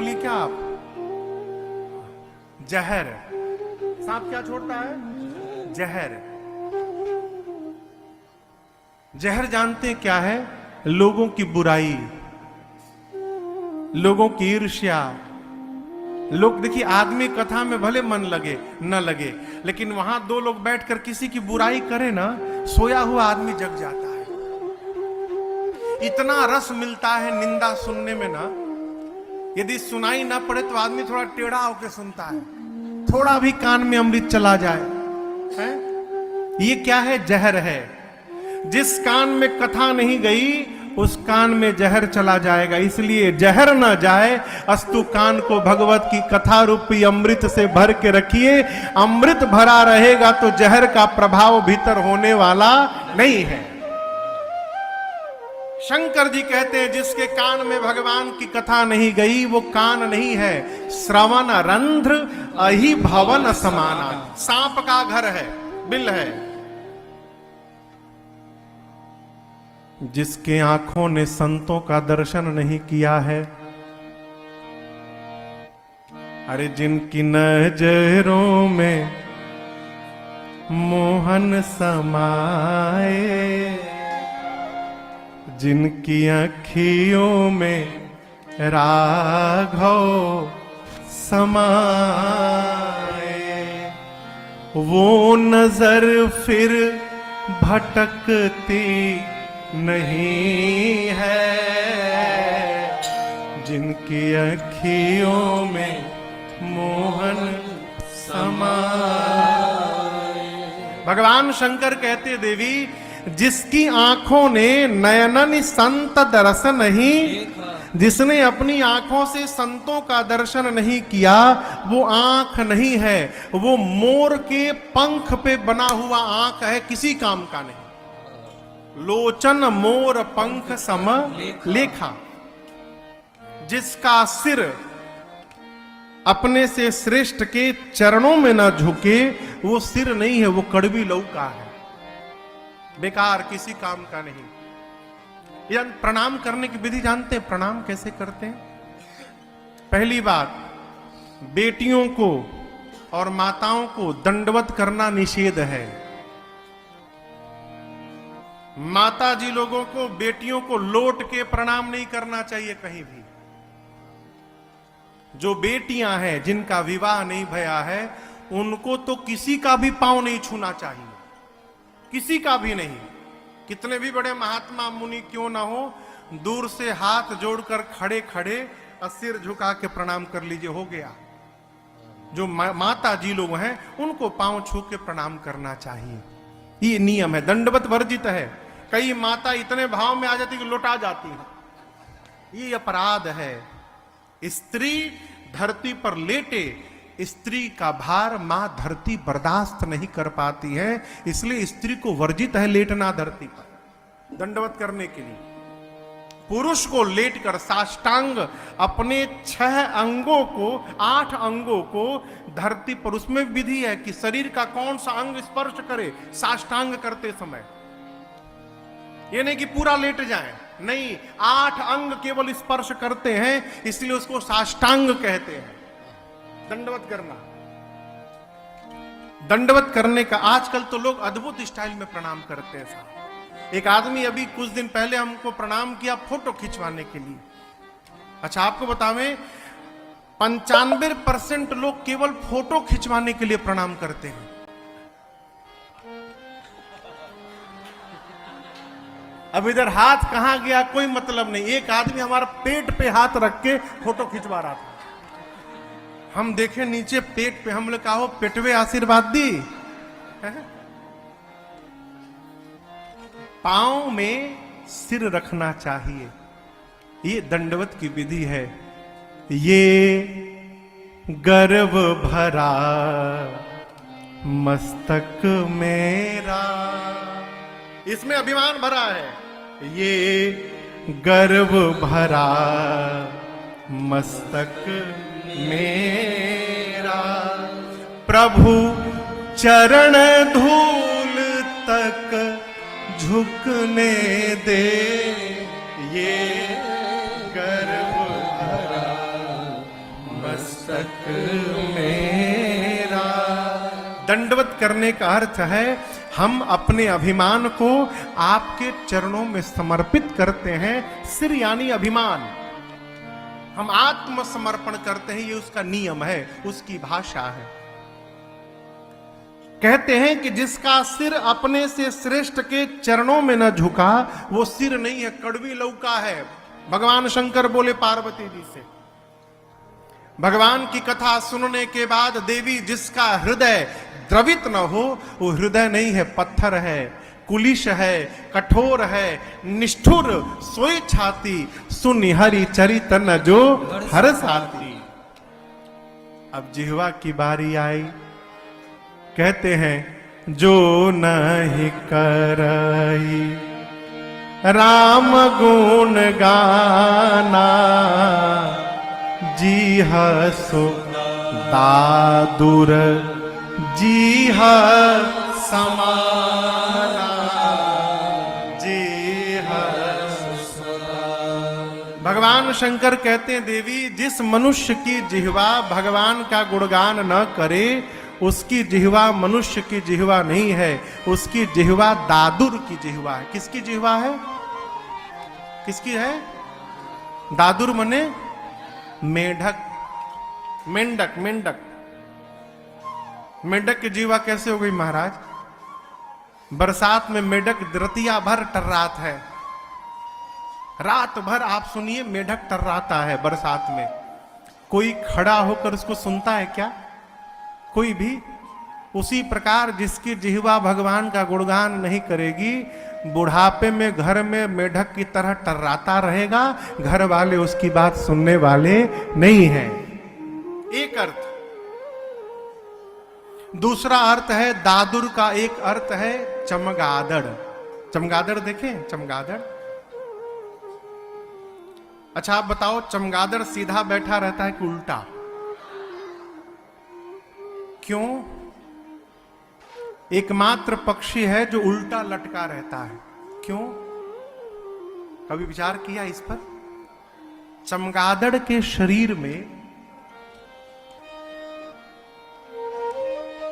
बोलिए क्या आप? जहर। सांप क्या छोड़ता है? जहर। जहर जानते हैं क्या है? लोगों की बुराई, लोगों की ईर्ष्या। लोग देखिए, आदमी कथा में भले मन लगे न लगे, लेकिन वहां दो लोग बैठकर किसी की बुराई करें ना, सोया हुआ आदमी जग जाता है। इतना रस मिलता है निंदा सुनने में ना, यदि सुनाई ना पड़े तो आदमी थोड़ा टेढ़ा होकर सुनता है, थोड़ा भी कान में अमृत चला जाए है? ये क्या है? जहर है। जिस कान में कथा नहीं गई उस कान में जहर चला जाएगा। इसलिए जहर ना जाए अस्तु कान को भगवत की कथा रूपी अमृत से भर के रखिए। अमृत भरा रहेगा तो जहर का प्रभाव भीतर होने वाला नहीं है। शंकर जी कहते हैं जिसके कान में भगवान की कथा नहीं गई वो कान नहीं है। श्रवण रंध्र अहि भवन समाना। सांप का घर है, बिल है। जिसके आंखों ने संतों का दर्शन नहीं किया है, अरे जिनकी नजरों में मोहन समाए, जिनकी अखियों में राघव समाए, वो नजर फिर भटकती नहीं है। जिनकी अखियों में मोहन समाए। भगवान शंकर कहते देवी, जिसकी आंखों ने नयनन संत दर्शन नहीं, जिसने अपनी आंखों से संतों का दर्शन नहीं किया वो आंख नहीं है, वो मोर के पंख पे बना हुआ आंख है, किसी काम का नहीं। लोचन मोर पंख सम लेखा। जिसका सिर अपने से श्रेष्ठ के चरणों में न झुके वो सिर नहीं है, वो कड़वी लौका है, बेकार, किसी काम का नहीं। या प्रणाम करने की विधि जानते हैं? प्रणाम कैसे करते हैं? पहली बात, बेटियों को और माताओं को दंडवत करना निषेध है। माता जी लोगों को, बेटियों को लौट के प्रणाम नहीं करना चाहिए कहीं भी। जो बेटियां हैं जिनका विवाह नहीं भया है उनको तो किसी का भी पांव नहीं छूना चाहिए, किसी का भी नहीं। कितने भी बड़े महात्मा मुनि क्यों ना हो, दूर से हाथ जोड़कर खड़े खड़े सिर झुका के प्रणाम कर लीजिए, हो गया। जो माता जी लोग हैं उनको पांव छू के प्रणाम करना चाहिए, ये नियम है, दंडवत वर्जित है। कई माता इतने भाव में आ जाती कि लौटा जाती है, ये अपराध है। स्त्री धरती पर लेटे, स्त्री का भार मां धरती बर्दाश्त नहीं कर पाती है, इसलिए स्त्री को वर्जित है लेटना धरती पर दंडवत करने के लिए। पुरुष को लेटकर साष्टांग अपने 6 अंगों को, 8 अंगों को धरती पर, उसमें विधि है कि शरीर का कौन सा अंग स्पर्श करे साष्टांग करते समय। ये नहीं कि पूरा लेट जाए, नहीं, 8 अंग केवल स्पर्श करते हैं, इसलिए उसको साष्टांग कहते हैं। दंडवत करना, दंडवत करने का आजकल तो लोग अद्भुत स्टाइल में प्रणाम करते हैं साहब। एक आदमी अभी कुछ दिन पहले हमको प्रणाम किया फोटो खिंचवाने के लिए। अच्छा, आपको बतावें 95% लोग केवल फोटो खिंचवाने के लिए प्रणाम करते हैं। अब इधर हाथ कहां गया कोई मतलब नहीं। एक आदमी हमारा पेट पे हाथ रख के फोटो खिंचवा रहा था, हम देखे नीचे पेट पे, हमने कहा हो पेटवे आशीर्वाद दी। पांव में सिर रखना चाहिए, ये दंडवत की विधि है। ये गर्व भरा मस्तक मेरा, इसमें अभिमान भरा है। ये गर्व भरा मस्तक मेरा, प्रभु चरण धूल तक झुकने दे। ये गर्व भरा मस्तक मेरा। दंडवत करने का अर्थ है हम अपने अभिमान को आपके चरणों में समर्पित करते हैं। सिर यानी अभिमान, हम आत्मसमर्पण करते हैं, ये उसका नियम है, उसकी भाषा है। कहते हैं कि जिसका सिर अपने से श्रेष्ठ के चरणों में न झुका वो सिर नहीं है, कड़वी लौका है। भगवान शंकर बोले पार्वती जी से, भगवान की कथा सुनने के बाद देवी जिसका हृदय द्रवित न हो वो हृदय नहीं है, पत्थर है, कुलिश है, कठोर है, निष्ठुर, सोई छाती, सुनि हरि चरित न जो हर साथी। अब जिह्वा की बारी आई, कहते हैं जो नहीं करई राम गुण गाना जी हसो दादुर जी समाना जी भगवान शंकर कहते हैं देवी जिस मनुष्य की जिह्वा भगवान का गुणगान न करे उसकी जिह्वा मनुष्य की जिह्वा नहीं है, उसकी जिह्वा दादुर की जिह्वा है। किसकी जिह्वा है? किसकी है? दादुर मने मेढक, मेंढक, मेंढक। मेंढक की जिह्वा कैसे हो गई महाराज? बरसात में मेढक रतिया भर टर्रात है, रात भर आप सुनिए मेढक टर्राता है बरसात में। कोई खड़ा होकर उसको सुनता है क्या? कोई भी? उसी प्रकार जिसकी जिह्वा भगवान का गुणगान नहीं करेगी बुढ़ापे में घर में मेढक की तरह टर्राता रहेगा, घर वाले उसकी बात सुनने वाले नहीं हैं। एक अर्थ। दूसरा अर्थ है दादुर का, एक अर्थ है चमगादड़। चमगादड़ देखें? चमगादड़। अच्छा आप बताओ चमगादड़ सीधा बैठा रहता है कि उल्टा? क्यों? एकमात्र पक्षी है जो उल्टा लटका रहता है। क्यों? कभी विचार किया इस पर? चमगादड़ के शरीर में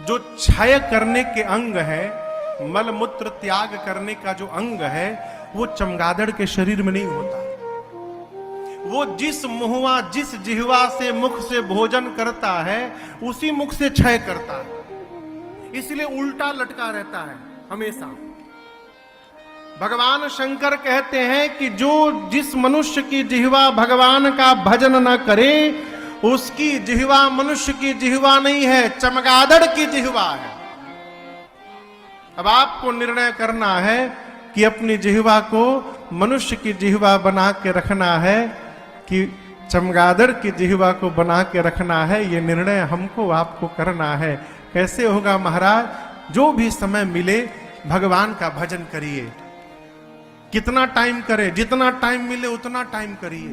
जो क्षय करने के अंग है, मल मूत्र त्याग करने का जो अंग है वो चमगादड़ के शरीर में नहीं होता। वो जिस मुहवा जिस जिह्वा से मुख से भोजन करता है उसी मुख से क्षय करता है, इसलिए उल्टा लटका रहता है हमेशा। भगवान शंकर कहते हैं कि जो जिस मनुष्य की जिह्वा भगवान का भजन न करे उसकी जिह्वा मनुष्य की जिह्वा नहीं है, चमगादड़ की जिह्वा है। अब आपको निर्णय करना है कि अपनी जिह्वा को मनुष्य की जिह्वा बना के रखना है कि चमगादड़ की जिह्वा को बना के रखना है। ये निर्णय हमको आपको करना है। कैसे होगा महाराज? जो भी समय मिले भगवान का भजन करिए। कितना टाइम करें? जितना टाइम मिले उतना टाइम करिए।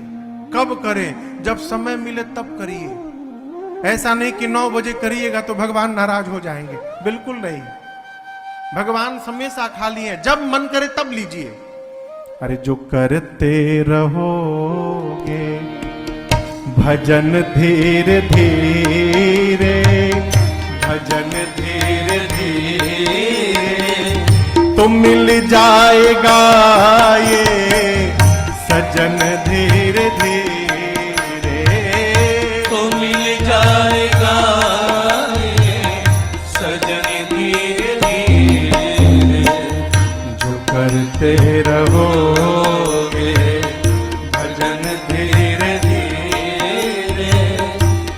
कब करें? जब समय मिले तब करिए। ऐसा नहीं कि 9 बजे करिएगा तो भगवान नाराज हो जाएंगे, बिल्कुल नहीं। भगवान हमेशा खाली है, जब मन करे तब लीजिए। अरे जो करते रहोगे भजन धीरे धीरे, भजन धीरे धीरे तो मिल जाएगा ये सजन धीरे धीरे, तो मिल जाएगा ये सजन धीरे धीरे। जो करते रहोगे भजन धीरे धीरे,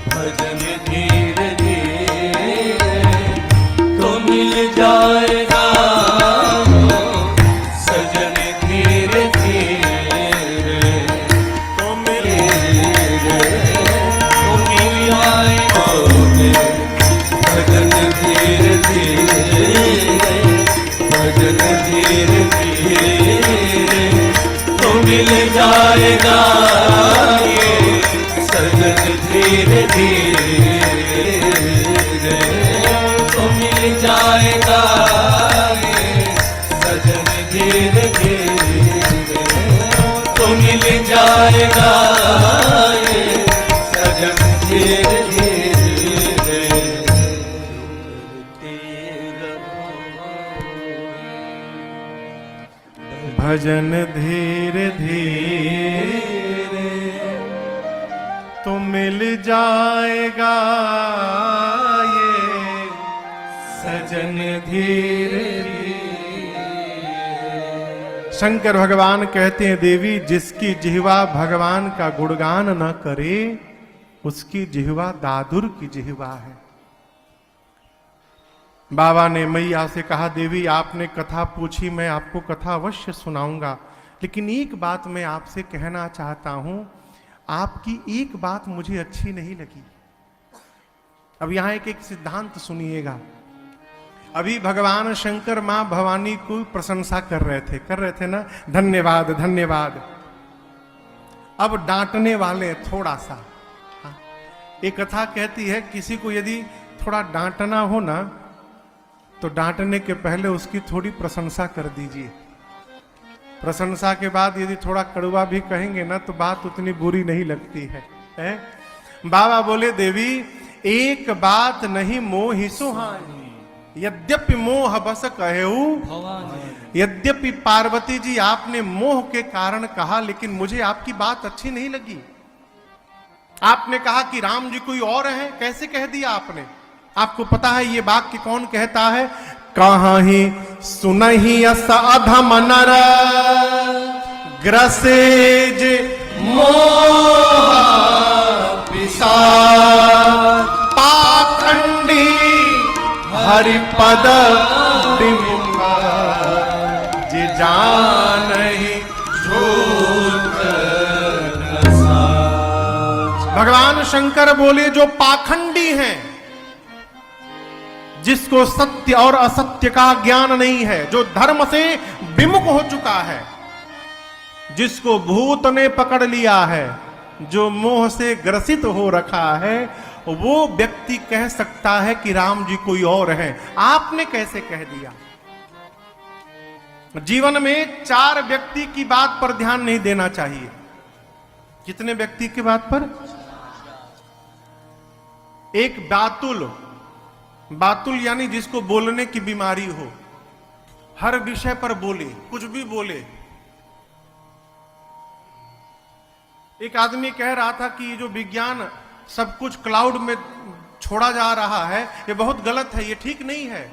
भजन धीरे धीरे तो मिल जाएगा सजन धीरे धीरे, तो मिल तो मिल जाएगा भजन धीरे धीरे, भजन धीरे धीरे तो मिल जाएगा ये सजन धीरे धीरे, तो मिल जाएगा ये सजन धीरे धीरे, तो मिल जाएगा ये सजन धीरे धीरे भजन धीरे धीरे तो मिल जाएगा ये सजन धीरे धीरे। शंकर भगवान कहते हैं देवी जिसकी जिह्वा भगवान का गुणगान न करे उसकी जिह्वा दादुर की जिह्वा है। बाबा ने मैया से कहा देवी आपने कथा पूछी, मैं आपको कथा अवश्य सुनाऊंगा, लेकिन एक बात मैं आपसे कहना चाहता हूं, आपकी एक बात मुझे अच्छी नहीं लगी। अब यहां एक सिद्धांत सुनिएगा। अभी भगवान शंकर मां भवानी को प्रशंसा कर रहे थे ना, धन्यवाद धन्यवाद। अब डांटने वाले थोड़ा सा, एक कथा कहती है किसी को यदि थोड़ा डांटना हो ना तो डांटने के पहले उसकी थोड़ी प्रशंसा कर दीजिए। प्रशंसा के बाद यदि थोड़ा कड़वा भी कहेंगे ना तो बात उतनी बुरी नहीं लगती है? बाबा बोले देवी एक बात नहीं मोहि सुहानी, यद्यपि मोह बस कहेऊ भवानी। यद्यपि पार्वती जी आपने मोह के कारण कहा, लेकिन मुझे आपकी बात अच्छी नहीं लगी। आपने कहा कि राम जी कोई और है, कैसे कह दिया आपने? आपको पता है ये वाक्य कौन कहता है? कहाँ ही सुनहि अस अधम नर ग्रसेज मोह पिशाच पाखंडी हरिपद बिंबा जे जानहि झूठ न साच। भगवान शंकर बोले जो पाखंडी हैं, जिसको सत्य और असत्य का ज्ञान नहीं है, जो धर्म से विमुख हो चुका है, जिसको भूत ने पकड़ लिया है, जो मोह से ग्रसित हो रखा है, वो व्यक्ति कह सकता है कि राम जी कोई और है। आपने कैसे कह दिया? जीवन में 4 व्यक्ति की बात पर ध्यान नहीं देना चाहिए। कितने व्यक्ति की बात पर? एक बातुल, बातुल यानी जिसको बोलने की बीमारी हो, हर विषय पर बोले, कुछ भी बोले। एक आदमी कह रहा था कि ये जो विज्ञान सब कुछ क्लाउड में छोड़ा जा रहा है ये बहुत गलत है, ये ठीक नहीं है।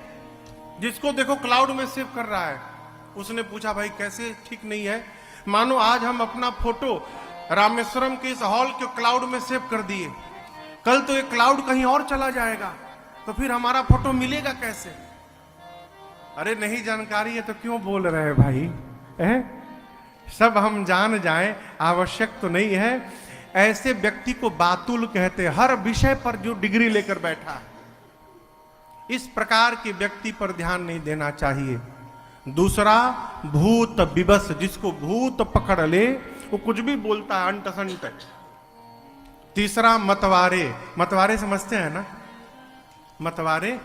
जिसको देखो क्लाउड में सेव कर रहा है। उसने पूछा भाई कैसे ठीक नहीं है? मानो आज हम अपना फोटो रामेश्वरम के इस हॉल के क्लाउड में सेव कर दिए, कल तो ये क्लाउड कहीं और चला जाएगा, तो फिर हमारा फोटो मिलेगा कैसे? अरे नहीं जानकारी है तो क्यों बोल रहे हैं भाई? सब हम जान जाएं आवश्यक तो नहीं है। ऐसे व्यक्ति को बातुल कहते हैं, हर विषय पर जो डिग्री लेकर बैठा है। इस प्रकार के व्यक्ति पर ध्यान नहीं देना चाहिए। दूसरा भूत विवश, जिसको भूत पकड़ ले वो कुछ भी बोलता है अंट संट। तीसरा मतवारे, मतवारे समझते हैं ना? मतवारे,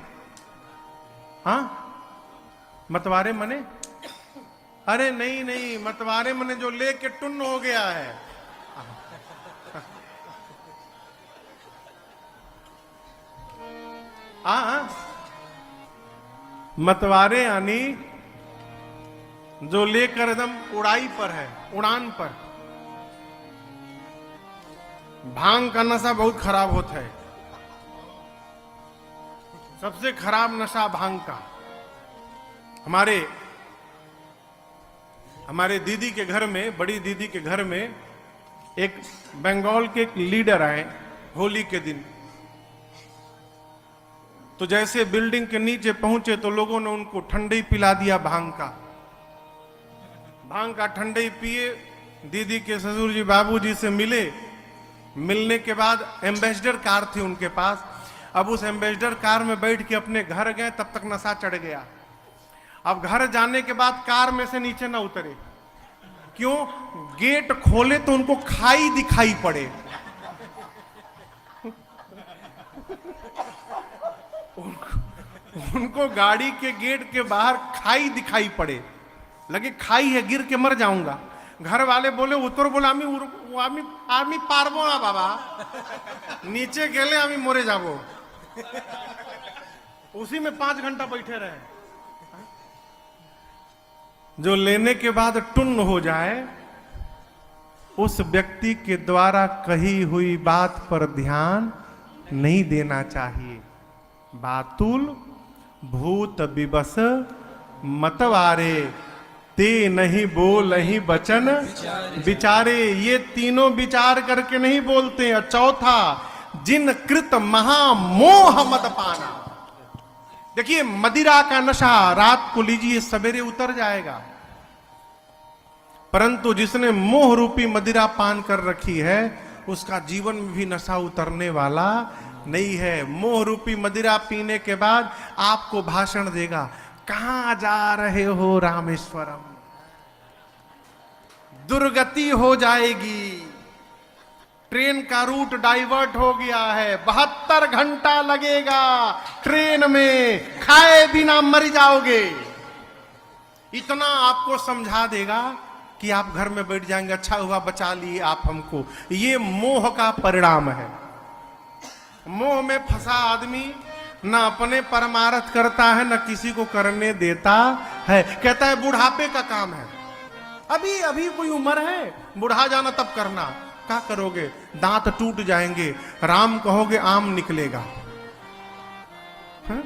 हाँ मतवारे मने, अरे नहीं नहीं, मतवारे मने जो लेके टुन्न हो गया है। हाँ, मतवारे यानी जो लेकर एकदम उड़ाई पर है, उड़ान पर। भांग का नशा बहुत खराब होता है, सबसे खराब नशा भांग का। हमारे दीदी के घर में, बड़ी दीदी के घर में एक बंगाल के एक लीडर आए होली के दिन। तो जैसे बिल्डिंग के नीचे पहुंचे तो लोगों ने उनको ठंडई पिला दिया भांग का। भांग का ठंडई पिए, दीदी के ससुर जी बाबूजी से मिले। मिलने के बाद एम्बेसडर कार थी उनके पास। अब उस एम्बेसडर कार में बैठ के अपने घर गए, तब तक नशा चढ़ गया। अब घर जाने के बाद कार में से नीचे ना उतरे। क्यों? गेट खोले तो उनको खाई दिखाई पड़े। उनको गाड़ी के गेट के बाहर खाई दिखाई पड़े। लगे खाई है, गिर के मर जाऊंगा। घर वाले बोले उतर, बोला আমি পারবো না বাবা, नीचे गेले আমি মরে যাব। उसी में 5 घंटा बैठे रहे। जो लेने के बाद टुन्न हो जाए, उस व्यक्ति के द्वारा कही हुई बात पर ध्यान नहीं देना चाहिए। बातुल भूत विबस मतवारे, ते नहीं बोल नहीं बचन विचारे। ये तीनों विचार करके नहीं बोलते। और चौथा, जिन कृत महामोह मद पाना। देखिए, मदिरा का नशा रात को लीजिए, सवेरे उतर जाएगा, परंतु जिसने मोह रूपी मदिरा पान कर रखी है, उसका जीवन में भी नशा उतरने वाला नहीं है। मोह रूपी मदिरा पीने के बाद आपको भाषण देगा, कहां जा रहे हो रामेश्वरम, दुर्गति हो जाएगी, ट्रेन का रूट डाइवर्ट हो गया है, 72 घंटा लगेगा ट्रेन में, खाए बिना मर जाओगे। इतना आपको समझा देगा कि आप घर में बैठ जाएंगे, अच्छा हुआ बचा लिए आप हमको। ये मोह का परिणाम है। मोह में फंसा आदमी न अपने परमार्थ करता है, न किसी को करने देता है। कहता है बुढ़ापे का काम है, अभी अभी कोई उम्र है, बुढ़ा जाना तब करना। क्या करोगे? दांत टूट जाएंगे, राम कहोगे आम निकलेगा। है?